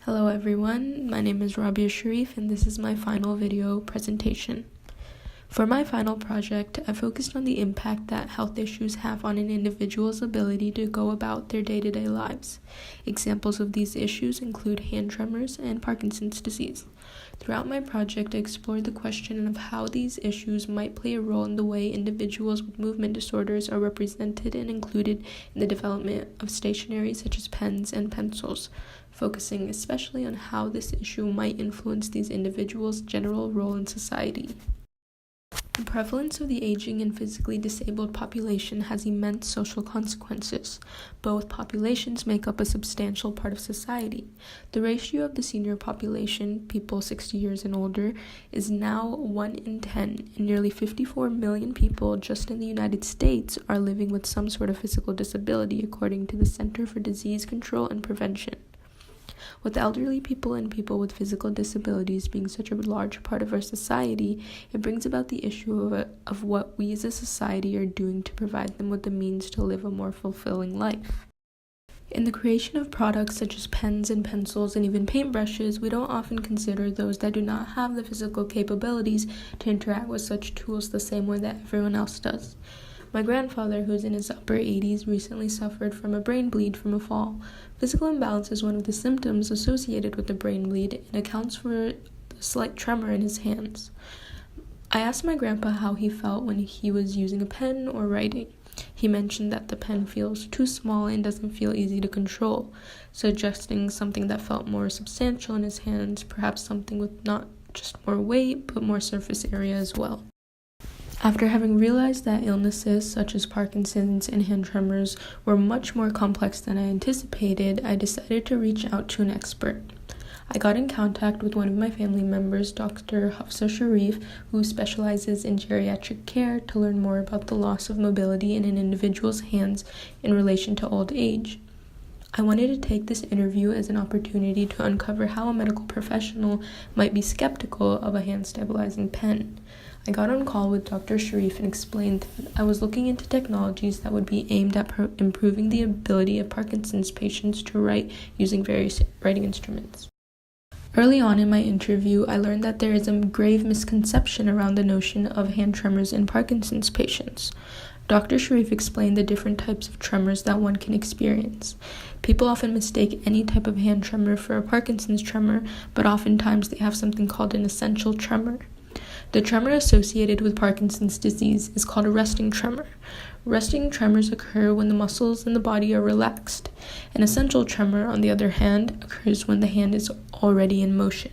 Hello everyone, my name is Rabia Sharif and this is my final video presentation. For my final project, I focused on the impact that health issues have on an individual's ability to go about their day-to-day lives. Examples of these issues include hand tremors and Parkinson's disease. Throughout my project, I explored the question of how these issues might play a role in the way individuals with movement disorders are represented and included in the development of stationery such as pens and pencils, focusing especially on how this issue might influence these individuals' general role in society. The prevalence of the aging and physically disabled population has immense social consequences. Both populations make up a substantial part of society. The ratio of the senior population, people 60 years and older, is now 1 in 10, and nearly 54 million people just in the United States are living with some sort of physical disability, according to the Center for Disease Control and Prevention. With elderly people and people with physical disabilities being such a large part of our society, it brings about the issue of what we as a society are doing to provide them with the means to live a more fulfilling life. In the creation of products such as pens and pencils and even paintbrushes, we don't often consider those that do not have the physical capabilities to interact with such tools the same way that everyone else does. My grandfather, who's in his upper 80s, recently suffered from a brain bleed from a fall. Physical imbalance is one of the symptoms associated with the brain bleed and accounts for a slight tremor in his hands. I asked my grandpa how he felt when he was using a pen or writing. He mentioned that the pen feels too small and doesn't feel easy to control, suggesting something that felt more substantial in his hands, perhaps something with not just more weight, but more surface area as well. After having realized that illnesses such as Parkinson's and hand tremors were much more complex than I anticipated, I decided to reach out to an expert. I got in contact with one of my family members, Dr. Hafsa Sharif, who specializes in geriatric care, to learn more about the loss of mobility in an individual's hands in relation to old age. I wanted to take this interview as an opportunity to uncover how a medical professional might be skeptical of a hand-stabilizing pen. I got on call with Dr. Sharif and explained that I was looking into technologies that would be aimed at improving the ability of Parkinson's patients to write using various writing instruments. Early on in my interview, I learned that there is a grave misconception around the notion of hand tremors in Parkinson's patients. Dr. Sharif explained the different types of tremors that one can experience. People often mistake any type of hand tremor for a Parkinson's tremor, but oftentimes they have something called an essential tremor. The tremor associated with Parkinson's disease is called a resting tremor. Resting tremors occur when the muscles in the body are relaxed. An essential tremor, on the other hand, occurs when the hand is already in motion.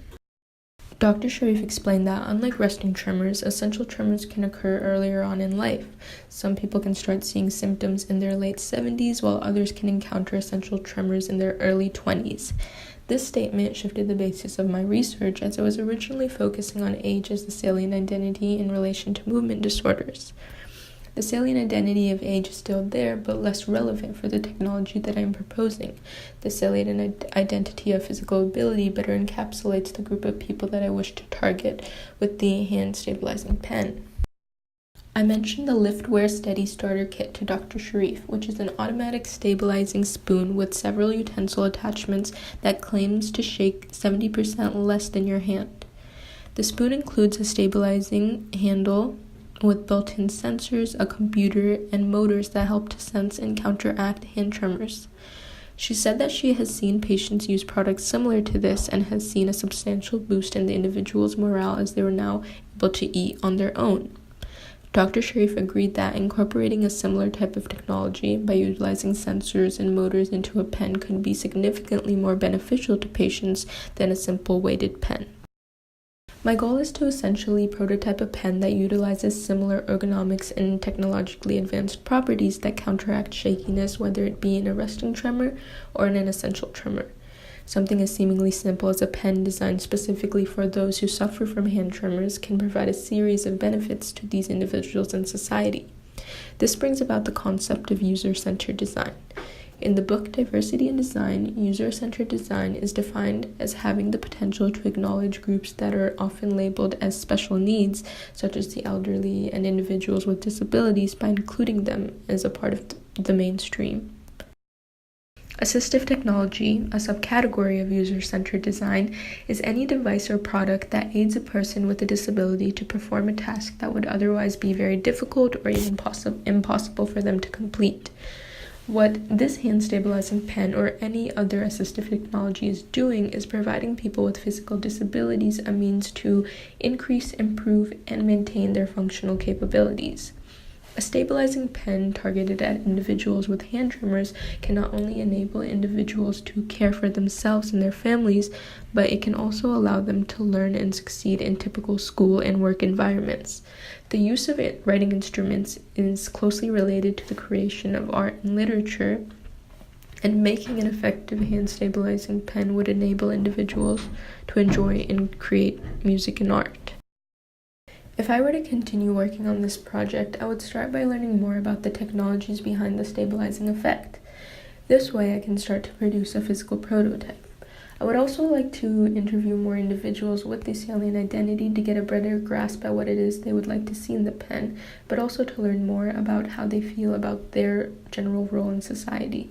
Dr. Sharif explained that unlike resting tremors, essential tremors can occur earlier on in life. Some people can start seeing symptoms in their late 70s, while others can encounter essential tremors in their early 20s. This statement shifted the basis of my research, as I was originally focusing on age as the salient identity in relation to movement disorders. The salient identity of age is still there, but less relevant for the technology that I am proposing. The salient identity of physical ability better encapsulates the group of people that I wish to target with the hand-stabilizing pen. I mentioned the Liftware Steady Starter Kit to Dr. Sharif, which is an automatic stabilizing spoon with several utensil attachments that claims to shake 70% less than your hand. The spoon includes a stabilizing handle with built-in sensors, a computer, and motors that help to sense and counteract hand tremors. She said that she has seen patients use products similar to this and has seen a substantial boost in the individual's morale as they were now able to eat on their own. Dr. Sharif agreed that incorporating a similar type of technology by utilizing sensors and motors into a pen could be significantly more beneficial to patients than a simple weighted pen. My goal is to essentially prototype a pen that utilizes similar ergonomics and technologically advanced properties that counteract shakiness, whether it be in a resting tremor or in an essential tremor. Something as seemingly simple as a pen designed specifically for those who suffer from hand tremors can provide a series of benefits to these individuals and society. This brings about the concept of user-centered design. In the book Diversity in Design, user-centered design is defined as having the potential to acknowledge groups that are often labeled as special needs, such as the elderly and individuals with disabilities, by including them as a part of the mainstream. Assistive technology, a subcategory of user-centered design, is any device or product that aids a person with a disability to perform a task that would otherwise be very difficult or even impossible for them to complete. What this hand stabilizing pen or any other assistive technology is doing is providing people with physical disabilities a means to increase, improve, and maintain their functional capabilities. A stabilizing pen targeted at individuals with hand tremors can not only enable individuals to care for themselves and their families, but it can also allow them to learn and succeed in typical school and work environments. The use of writing instruments is closely related to the creation of art and literature, and making an effective hand stabilizing pen would enable individuals to enjoy and create music and art. If I were to continue working on this project, I would start by learning more about the technologies behind the stabilizing effect. This way, I can start to produce a physical prototype. I would also like to interview more individuals with this alien identity to get a better grasp at what it is they would like to see in the pen, but also to learn more about how they feel about their general role in society.